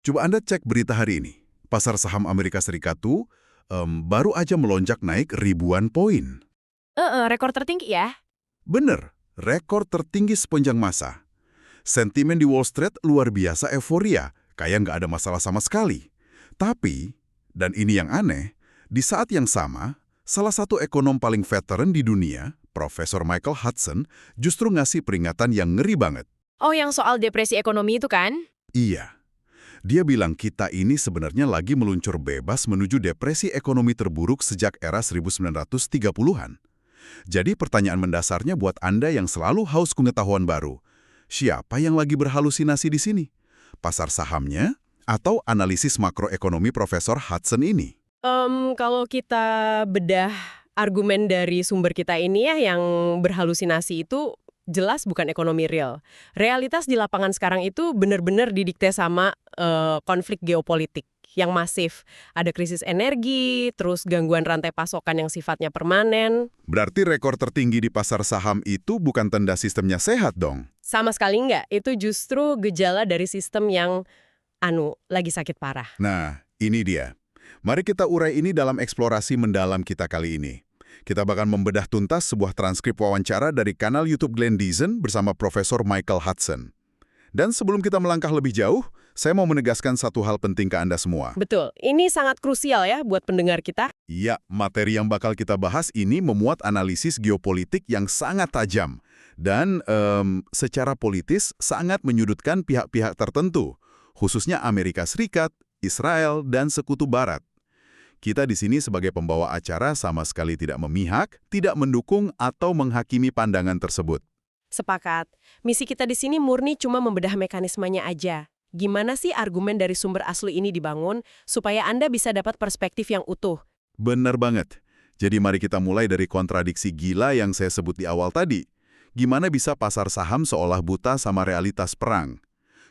Coba Anda cek berita hari ini. Pasar saham Amerika Serikat tuh baru aja melonjak naik ribuan poin. Rekor tertinggi ya. Bener, rekor tertinggi sepanjang masa. Sentimen di Wall Street luar biasa euforia, kayak nggak ada masalah sama sekali. Tapi, dan ini yang aneh, di saat yang sama, salah satu ekonom paling veteran di dunia, Profesor Michael Hudson, justru ngasih peringatan yang ngeri banget. Oh, yang soal depresi ekonomi itu kan? Iya, dia bilang kita ini sebenarnya lagi meluncur bebas menuju depresi ekonomi terburuk sejak era 1930-an. Jadi pertanyaan mendasarnya buat Anda yang selalu haus pengetahuan baru. Siapa yang lagi berhalusinasi di sini? Pasar sahamnya atau analisis makroekonomi Profesor Hudson ini? Kalau kita bedah argumen dari sumber kita ini ya yang berhalusinasi itu jelas bukan ekonomi real. Realitas di lapangan sekarang itu benar-benar didikte sama konflik geopolitik yang masif. Ada krisis energi, terus gangguan rantai pasokan yang sifatnya permanen. Berarti rekor tertinggi di pasar saham itu bukan tanda sistemnya sehat dong? Sama sekali enggak, itu justru gejala dari sistem yang lagi sakit parah. Nah, ini dia. Mari kita urai ini dalam eksplorasi mendalam kita kali ini. Kita bakal membedah tuntas sebuah transkrip wawancara dari kanal YouTube Glenn Deason bersama Profesor Michael Hudson. Dan sebelum kita melangkah lebih jauh, saya mau menegaskan satu hal penting ke Anda semua. Betul, ini sangat krusial ya buat pendengar kita. Iya, materi yang bakal kita bahas ini memuat analisis geopolitik yang sangat tajam. Dan secara politis sangat menyudutkan pihak-pihak tertentu, khususnya Amerika Serikat, Israel, dan Sekutu Barat. Kita di sini sebagai pembawa acara sama sekali tidak memihak, tidak mendukung, atau menghakimi pandangan tersebut. Sepakat. Misi kita di sini murni cuma membedah mekanismenya aja. Gimana sih argumen dari sumber asli ini dibangun supaya Anda bisa dapat perspektif yang utuh? Benar banget. Jadi mari kita mulai dari kontradiksi gila yang saya sebut di awal tadi. Gimana bisa pasar saham seolah buta sama realitas perang?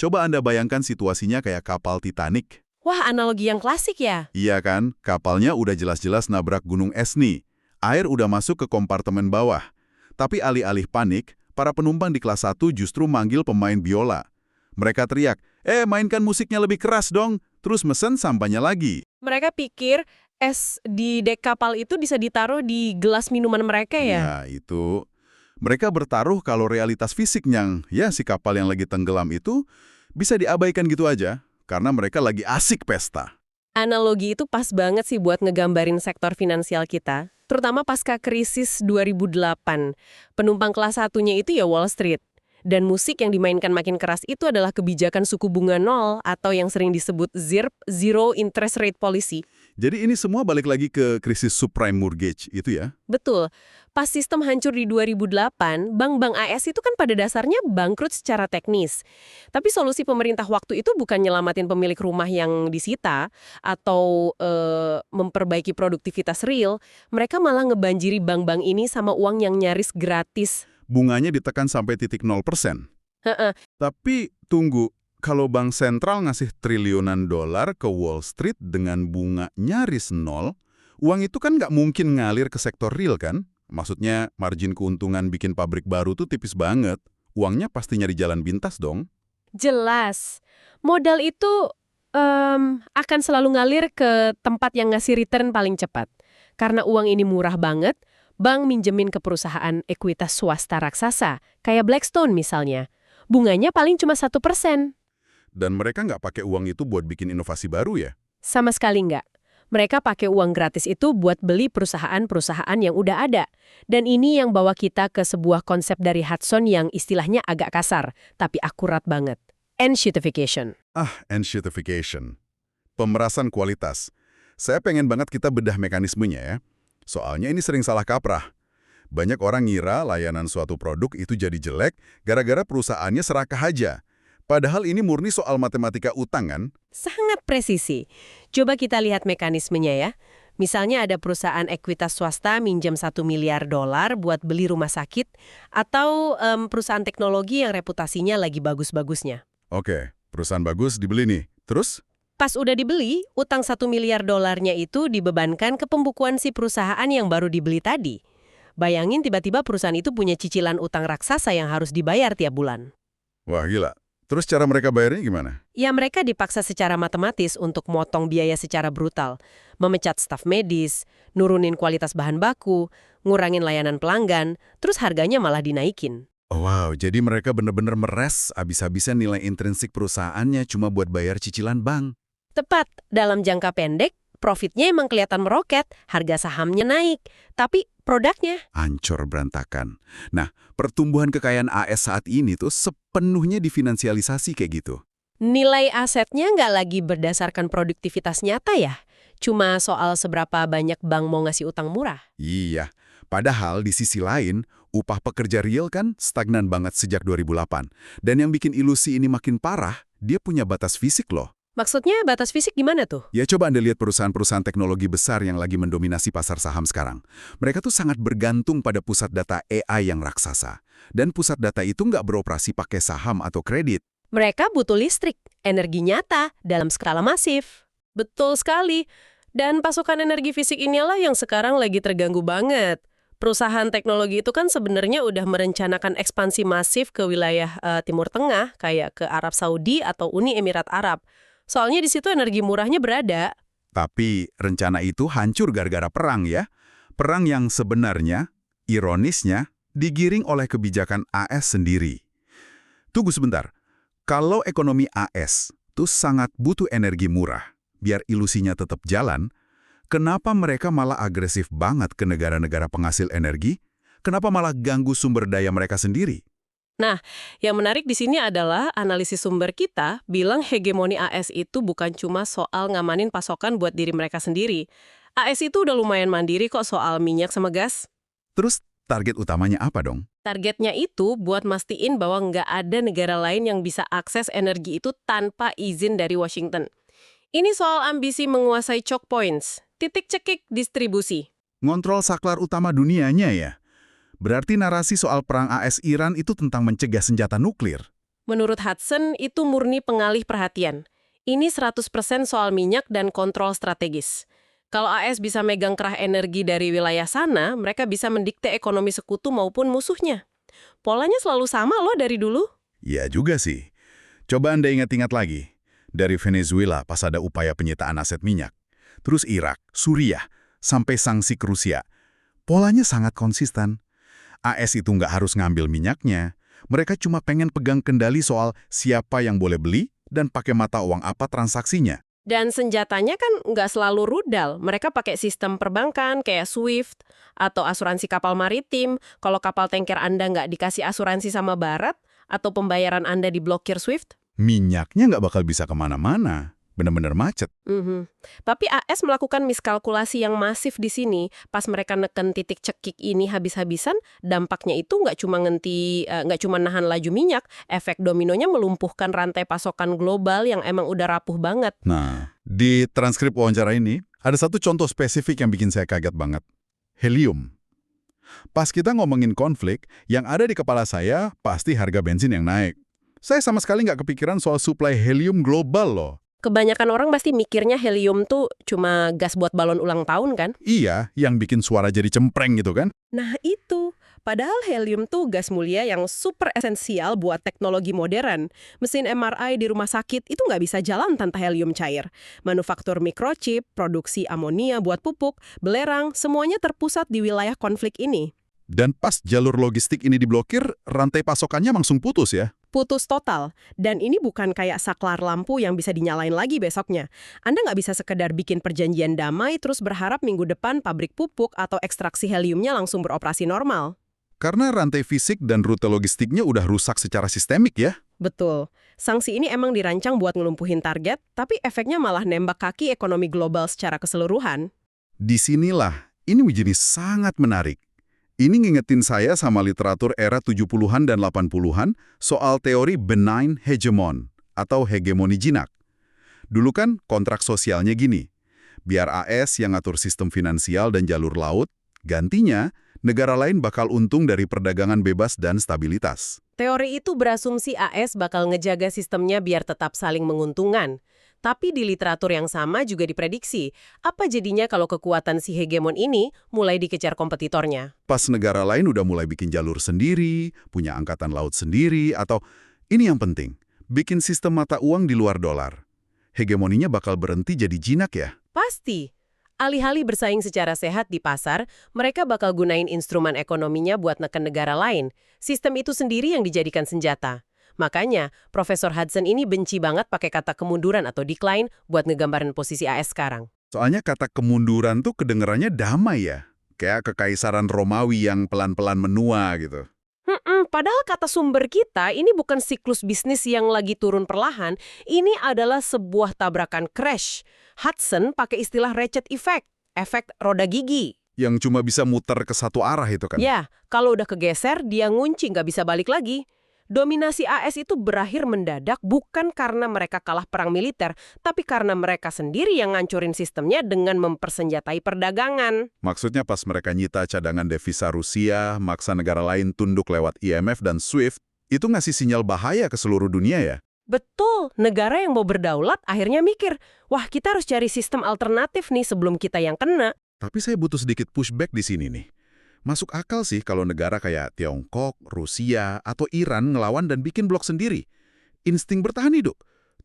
Coba Anda bayangkan situasinya kayak kapal Titanic. Wah, analogi yang klasik ya? Iya kan, kapalnya udah jelas-jelas nabrak gunung es nih. Air udah masuk ke kompartemen bawah. Tapi alih-alih panik, para penumpang di kelas 1 justru manggil pemain biola. Mereka teriak, mainkan musiknya lebih keras dong, terus mesen sampahnya lagi. Mereka pikir es di dek kapal itu bisa ditaruh di gelas minuman mereka ya? Ya, itu. Mereka bertaruh kalau realitas fisiknya, ya si kapal yang lagi tenggelam itu, bisa diabaikan gitu aja, karena mereka lagi asik pesta. Analogi itu pas banget sih buat ngegambarin sektor finansial kita, terutama pasca krisis 2008. Penumpang kelas satunya itu ya Wall Street. Dan musik yang dimainkan makin keras itu adalah kebijakan suku bunga nol atau yang sering disebut ZIRP, Zero Interest Rate Policy. Jadi ini semua balik lagi ke krisis subprime mortgage itu ya? Betul. Pas sistem hancur di 2008, bank-bank AS itu kan pada dasarnya bangkrut secara teknis. Tapi solusi pemerintah waktu itu bukan nyelamatin pemilik rumah yang disita atau memperbaiki produktivitas real. Mereka malah ngebanjiri bank-bank ini sama uang yang nyaris gratis. Bunganya ditekan sampai titik 0%. Tapi tunggu, kalau bank sentral ngasih triliunan dolar ke Wall Street dengan bunga nyaris 0, uang itu kan nggak mungkin ngalir ke sektor real kan? Maksudnya margin keuntungan bikin pabrik baru tuh tipis banget. Uangnya pasti nyari jalan pintas dong. Jelas. Modal itu akan selalu ngalir ke tempat yang ngasih return paling cepat. Karena uang ini murah banget, bank minjemin ke perusahaan ekuitas swasta raksasa, kayak Blackstone misalnya. Bunganya paling cuma 1%. Dan mereka nggak pakai uang itu buat bikin inovasi baru ya? Sama sekali nggak. Mereka pakai uang gratis itu buat beli perusahaan-perusahaan yang udah ada. Dan ini yang bawa kita ke sebuah konsep dari Hudson yang istilahnya agak kasar, tapi akurat banget. Enshittification. Enshittification. Pemerasan kualitas. Saya pengen banget kita bedah mekanismenya ya. Soalnya ini sering salah kaprah. Banyak orang ngira layanan suatu produk itu jadi jelek gara-gara perusahaannya serakah aja. Padahal ini murni soal matematika utang kan? Sangat presisi. Coba kita lihat mekanismenya ya. Misalnya ada perusahaan ekuitas swasta minjem $1 miliar buat beli rumah sakit, atau perusahaan teknologi yang reputasinya lagi bagus-bagusnya. Oke, perusahaan bagus dibeli nih. Terus? Pas udah dibeli, utang $1 miliar itu dibebankan ke pembukuan si perusahaan yang baru dibeli tadi. Bayangin tiba-tiba perusahaan itu punya cicilan utang raksasa yang harus dibayar tiap bulan. Wah gila. Terus cara mereka bayarnya gimana? Ya mereka dipaksa secara matematis untuk motong biaya secara brutal, memecat staf medis, nurunin kualitas bahan baku, ngurangin layanan pelanggan, terus harganya malah dinaikin. Oh, wow, jadi mereka benar-benar meres abis-abisan nilai intrinsik perusahaannya cuma buat bayar cicilan bank. Tepat, dalam jangka pendek, profitnya emang kelihatan meroket, harga sahamnya naik, tapi produknya. Hancur berantakan. Nah, pertumbuhan kekayaan AS saat ini tuh sepenuhnya difinansialisasi kayak gitu. Nilai asetnya nggak lagi berdasarkan produktivitas nyata ya? Cuma soal seberapa banyak bank mau ngasih utang murah. Iya, padahal di sisi lain, upah pekerja real kan stagnan banget sejak 2008. Dan yang bikin ilusi ini makin parah, dia punya batas fisik loh. Maksudnya batas fisik gimana tuh? Ya coba Anda lihat perusahaan-perusahaan teknologi besar yang lagi mendominasi pasar saham sekarang. Mereka tuh sangat bergantung pada pusat data AI yang raksasa. Dan pusat data itu nggak beroperasi pakai saham atau kredit. Mereka butuh listrik, energi nyata, dalam skala masif. Betul sekali. Dan pasokan energi fisik inilah yang sekarang lagi terganggu banget. Perusahaan teknologi itu kan sebenarnya udah merencanakan ekspansi masif ke wilayah Timur Tengah, kayak ke Arab Saudi atau Uni Emirat Arab. Soalnya di situ energi murahnya berada. Tapi rencana itu hancur gara-gara perang ya. Perang yang sebenarnya, ironisnya, digiring oleh kebijakan AS sendiri. Tunggu sebentar. Kalau ekonomi AS tuh sangat butuh energi murah, biar ilusinya tetap jalan, kenapa mereka malah agresif banget ke negara-negara penghasil energi? Kenapa malah ganggu sumber daya mereka sendiri? Nah, yang menarik di sini adalah analisis sumber kita bilang hegemoni AS itu bukan cuma soal ngamanin pasokan buat diri mereka sendiri. AS itu udah lumayan mandiri kok soal minyak sama gas. Terus target utamanya apa dong? Targetnya itu buat mastiin bahwa nggak ada negara lain yang bisa akses energi itu tanpa izin dari Washington. Ini soal ambisi menguasai choke points, titik cekik distribusi. Ngontrol saklar utama dunianya ya? Berarti narasi soal perang AS-Iran itu tentang mencegah senjata nuklir. Menurut Hudson, itu murni pengalih perhatian. Ini 100% soal minyak dan kontrol strategis. Kalau AS bisa megang kerah energi dari wilayah sana, mereka bisa mendikte ekonomi sekutu maupun musuhnya. Polanya selalu sama loh dari dulu. Iya juga sih. Coba Anda ingat-ingat lagi. Dari Venezuela pas ada upaya penyitaan aset minyak. Terus Irak, Suriah, sampai sanksi ke Rusia. Polanya sangat konsisten. AS itu nggak harus ngambil minyaknya. Mereka cuma pengen pegang kendali soal siapa yang boleh beli dan pakai mata uang apa transaksinya. Dan senjatanya kan nggak selalu rudal. Mereka pakai sistem perbankan kayak SWIFT atau asuransi kapal maritim. Kalau kapal tanker Anda nggak dikasih asuransi sama Barat atau pembayaran Anda diblokir SWIFT. Minyaknya nggak bakal bisa kemana-mana. Bener-bener macet. Tapi AS melakukan miskalkulasi yang masif di sini. Pas mereka neken titik cekik ini habis-habisan, dampaknya itu nggak cuma nahan laju minyak, efek dominonya melumpuhkan rantai pasokan global yang emang udah rapuh banget. Nah, di transkrip wawancara ini, ada satu contoh spesifik yang bikin saya kaget banget. Helium. Pas kita ngomongin konflik, yang ada di kepala saya pasti harga bensin yang naik. Saya sama sekali nggak kepikiran soal suplai helium global loh. Kebanyakan orang pasti mikirnya helium tuh cuma gas buat balon ulang tahun kan? Iya, yang bikin suara jadi cempreng gitu kan? Nah itu, padahal helium tuh gas mulia yang super esensial buat teknologi modern. Mesin MRI di rumah sakit itu nggak bisa jalan tanpa helium cair. Manufaktur microchip, produksi amonia buat pupuk, belerang, semuanya terpusat di wilayah konflik ini. Dan pas jalur logistik ini diblokir, rantai pasokannya langsung putus ya? Putus total. Dan ini bukan kayak saklar lampu yang bisa dinyalain lagi besoknya. Anda nggak bisa sekedar bikin perjanjian damai terus berharap minggu depan pabrik pupuk atau ekstraksi heliumnya langsung beroperasi normal. Karena rantai fisik dan rute logistiknya udah rusak secara sistemik ya? Betul. Sanksi ini emang dirancang buat ngelumpuhin target, tapi efeknya malah nembak kaki ekonomi global secara keseluruhan. Disinilah, ini menjadi sangat menarik. Ini ngingetin saya sama literatur era 70-an dan 80-an soal teori benign hegemon atau hegemoni jinak. Dulu kan kontrak sosialnya gini, biar AS yang ngatur sistem finansial dan jalur laut, gantinya negara lain bakal untung dari perdagangan bebas dan stabilitas. Teori itu berasumsi AS bakal ngejaga sistemnya biar tetap saling menguntungkan. Tapi di literatur yang sama juga diprediksi, apa jadinya kalau kekuatan si hegemon ini mulai dikejar kompetitornya? Pas negara lain udah mulai bikin jalur sendiri, punya angkatan laut sendiri, atau ini yang penting, bikin sistem mata uang di luar dolar. Hegemoninya bakal berhenti jadi jinak ya? Pasti. Alih-alih bersaing secara sehat di pasar, mereka bakal gunain instrumen ekonominya buat neken negara lain. Sistem itu sendiri yang dijadikan senjata. Makanya, Profesor Hudson ini benci banget pakai kata kemunduran atau decline buat ngegambarin posisi AS sekarang. Soalnya kata kemunduran tuh kedengerannya damai ya. Kayak kekaisaran Romawi yang pelan-pelan menua gitu. Padahal kata sumber kita, ini bukan siklus bisnis yang lagi turun perlahan, ini adalah sebuah tabrakan crash. Hudson pakai istilah ratchet effect, efek roda gigi. Yang cuma bisa muter ke satu arah itu kan? Ya, kalau udah kegeser, dia ngunci, nggak bisa balik lagi. Dominasi AS itu berakhir mendadak bukan karena mereka kalah perang militer, tapi karena mereka sendiri yang ngancurin sistemnya dengan mempersenjatai perdagangan. Maksudnya pas mereka nyita cadangan devisa Rusia, maksa negara lain tunduk lewat IMF dan SWIFT, itu ngasih sinyal bahaya ke seluruh dunia ya? Betul, negara yang mau berdaulat akhirnya mikir, wah kita harus cari sistem alternatif nih sebelum kita yang kena. Tapi saya butuh sedikit pushback di sini nih. Masuk akal sih kalau negara kayak Tiongkok, Rusia, atau Iran ngelawan dan bikin blok sendiri. Insting bertahan hidup.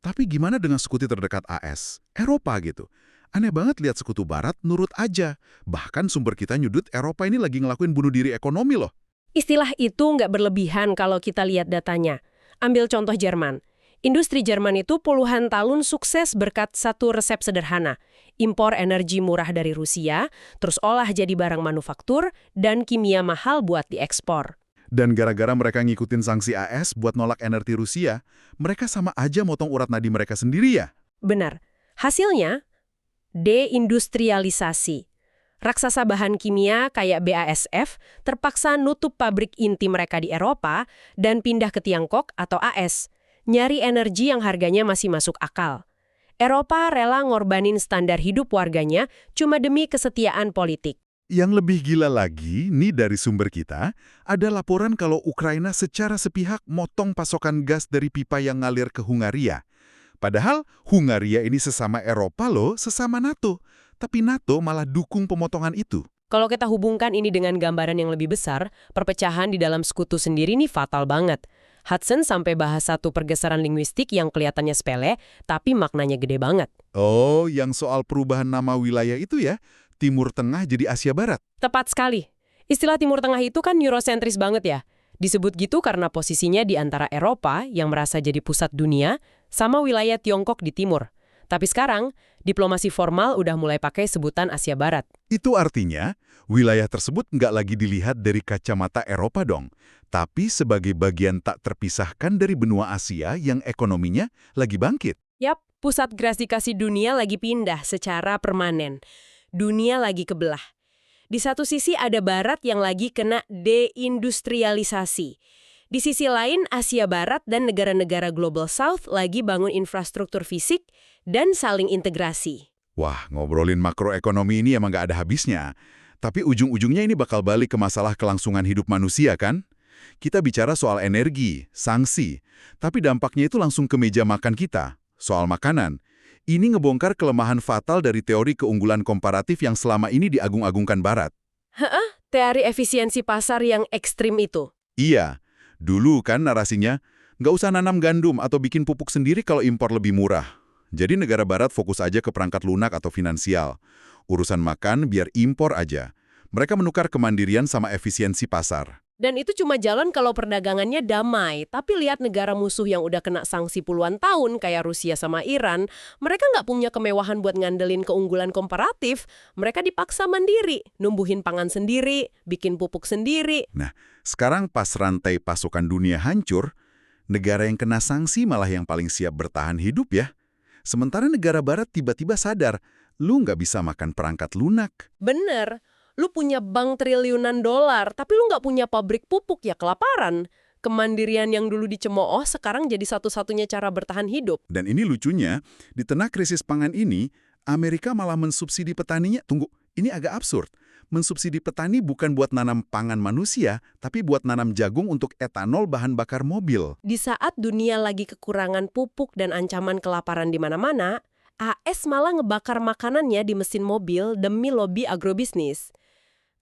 Tapi gimana dengan sekutu terdekat AS? Eropa gitu. Aneh banget lihat sekutu barat nurut aja. Bahkan sumber kita nyudut Eropa ini lagi ngelakuin bunuh diri ekonomi loh. Istilah itu nggak berlebihan kalau kita lihat datanya. Ambil contoh Jerman. Industri Jerman itu puluhan tahun sukses berkat satu resep sederhana. Impor energi murah dari Rusia, terus olah jadi barang manufaktur, dan kimia mahal buat diekspor. Dan gara-gara mereka ngikutin sanksi AS buat nolak energi Rusia, mereka sama aja motong urat nadi mereka sendiri ya? Benar. Hasilnya, deindustrialisasi. Raksasa bahan kimia kayak BASF terpaksa nutup pabrik inti mereka di Eropa dan pindah ke Tiongkok atau AS. Nyari energi yang harganya masih masuk akal. Eropa rela ngorbanin standar hidup warganya cuma demi kesetiaan politik. Yang lebih gila lagi, nih dari sumber kita, ada laporan kalau Ukraina secara sepihak motong pasokan gas dari pipa yang ngalir ke Hungaria. Padahal Hungaria ini sesama Eropa loh, sesama NATO. Tapi NATO malah dukung pemotongan itu. Kalau kita hubungkan ini dengan gambaran yang lebih besar, perpecahan di dalam sekutu sendiri nih fatal banget. Hudson sampai bahas satu pergeseran linguistik yang kelihatannya sepele, tapi maknanya gede banget. Oh, yang soal perubahan nama wilayah itu ya? Timur Tengah jadi Asia Barat. Tepat sekali. Istilah Timur Tengah itu kan eurosentris banget ya. Disebut gitu karena posisinya di antara Eropa yang merasa jadi pusat dunia sama wilayah Tiongkok di timur. Tapi sekarang, diplomasi formal udah mulai pakai sebutan Asia Barat. Itu artinya, wilayah tersebut nggak lagi dilihat dari kacamata Eropa dong, tapi sebagai bagian tak terpisahkan dari benua Asia yang ekonominya lagi bangkit. Yap, pusat gratifikasi dunia lagi pindah secara permanen. Dunia lagi kebelah. Di satu sisi ada Barat yang lagi kena deindustrialisasi. Di sisi lain, Asia Barat dan negara-negara Global South lagi bangun infrastruktur fisik dan saling integrasi. Wah, ngobrolin makroekonomi ini emang nggak ada habisnya. Tapi ujung-ujungnya ini bakal balik ke masalah kelangsungan hidup manusia kan? Kita bicara soal energi, sanksi, tapi dampaknya itu langsung ke meja makan kita. Soal makanan, ini ngebongkar kelemahan fatal dari teori keunggulan komparatif yang selama ini diagung-agungkan Barat. Teori efisiensi pasar yang ekstrim itu. Iya, dulu kan narasinya, nggak usah nanam gandum atau bikin pupuk sendiri kalau impor lebih murah. Jadi negara Barat fokus aja ke perangkat lunak atau finansial. Urusan makan biar impor aja. Mereka menukar kemandirian sama efisiensi pasar. Dan itu cuma jalan kalau perdagangannya damai. Tapi lihat negara musuh yang udah kena sanksi puluhan tahun, kayak Rusia sama Iran, mereka nggak punya kemewahan buat ngandelin keunggulan komparatif. Mereka dipaksa mandiri, numbuhin pangan sendiri, bikin pupuk sendiri. Nah, sekarang pas rantai pasokan dunia hancur, negara yang kena sanksi malah yang paling siap bertahan hidup ya. Sementara negara Barat tiba-tiba sadar, lu nggak bisa makan perangkat lunak. Bener. Lu punya bank triliunan dolar, tapi lu nggak punya pabrik pupuk, ya kelaparan. Kemandirian yang dulu dicemooh sekarang jadi satu-satunya cara bertahan hidup. Dan ini lucunya, di tengah krisis pangan ini, Amerika malah mensubsidi petaninya. Tunggu, ini agak absurd. Mensubsidi petani bukan buat nanam pangan manusia, tapi buat nanam jagung untuk etanol bahan bakar mobil. Di saat dunia lagi kekurangan pupuk dan ancaman kelaparan di mana-mana, AS malah ngebakar makanannya di mesin mobil demi lobi agrobisnis.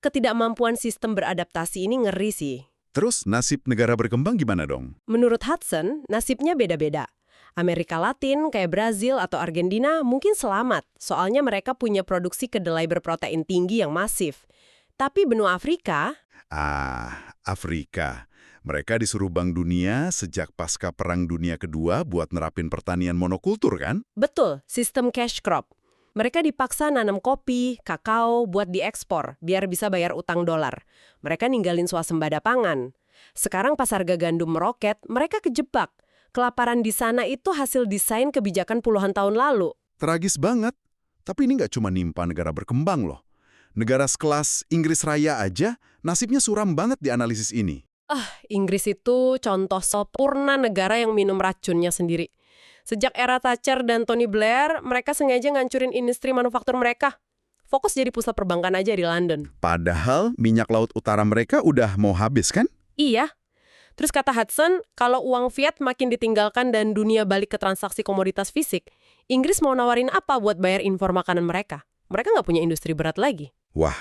Ketidakmampuan sistem beradaptasi ini ngeri sih. Terus nasib negara berkembang gimana dong? Menurut Hudson, nasibnya beda-beda. Amerika Latin kayak Brazil atau Argentina mungkin selamat, soalnya mereka punya produksi kedelai berprotein tinggi yang masif. Tapi benua Afrika, Afrika. Mereka disuruh Bank Dunia sejak pasca Perang Dunia Kedua buat nerapin pertanian monokultur kan? betul, sistem cash crop. Mereka dipaksa nanam kopi, kakao buat diekspor, biar bisa bayar utang dolar. Mereka ninggalin swasembada pangan. Sekarang pas harga gandum meroket, mereka kejebak. Kelaparan di sana itu hasil desain kebijakan puluhan tahun lalu. Tragis banget. Tapi ini nggak cuma nimpa negara berkembang loh. Negara sekelas Inggris Raya aja nasibnya suram banget di analisis ini. Inggris itu contoh sempurna negara yang minum racunnya sendiri. Sejak era Thatcher dan Tony Blair, mereka sengaja ngancurin industri manufaktur mereka. Fokus jadi pusat perbankan aja di London. Padahal minyak laut utara mereka udah mau habis kan? Iya. Terus kata Hudson, kalau uang fiat makin ditinggalkan dan dunia balik ke transaksi komoditas fisik, Inggris mau nawarin apa buat bayar impor makanan mereka? Mereka nggak punya industri berat lagi. Wah,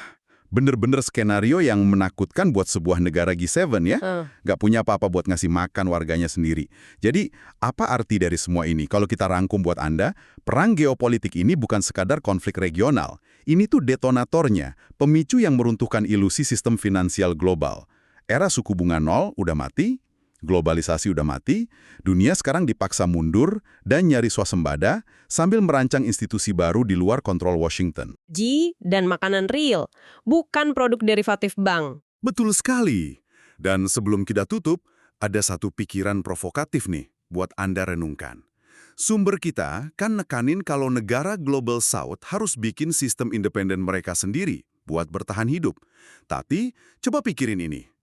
bener-bener skenario yang menakutkan buat sebuah negara G7 ya. Nggak punya apa-apa buat ngasih makan warganya sendiri. Jadi, apa arti dari semua ini? Kalau kita rangkum buat Anda, perang geopolitik ini bukan sekadar konflik regional. Ini tuh detonatornya, pemicu yang meruntuhkan ilusi sistem finansial global. Era suku bunga nol udah mati, globalisasi udah mati, dunia sekarang dipaksa mundur dan nyari swasembada sambil merancang institusi baru di luar kontrol Washington. Dan makanan real, bukan produk derivatif bank. Betul sekali. Dan sebelum kita tutup, ada satu pikiran provokatif nih buat Anda renungkan. Sumber kita kan nekanin kalau negara Global South harus bikin sistem independen mereka sendiri buat bertahan hidup. Tapi, coba pikirin ini.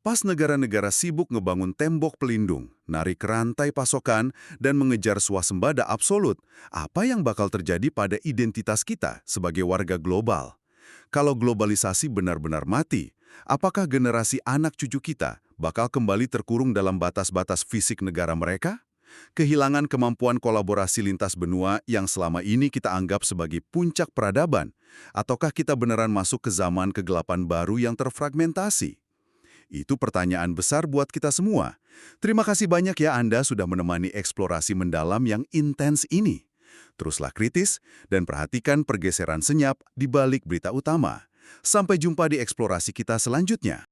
Pas negara-negara sibuk ngebangun tembok pelindung, narik rantai pasokan, dan mengejar swasembada absolut, apa yang bakal terjadi pada identitas kita sebagai warga global? Kalau globalisasi benar-benar mati, apakah generasi anak cucu kita bakal kembali terkurung dalam batas-batas fisik negara mereka? Kehilangan kemampuan kolaborasi lintas benua yang selama ini kita anggap sebagai puncak peradaban? Ataukah kita beneran masuk ke zaman kegelapan baru yang terfragmentasi? Itu pertanyaan besar buat kita semua. Terima kasih banyak ya Anda sudah menemani eksplorasi mendalam yang intens ini. Teruslah kritis dan perhatikan pergeseran senyap di balik berita utama. Sampai jumpa di eksplorasi kita selanjutnya.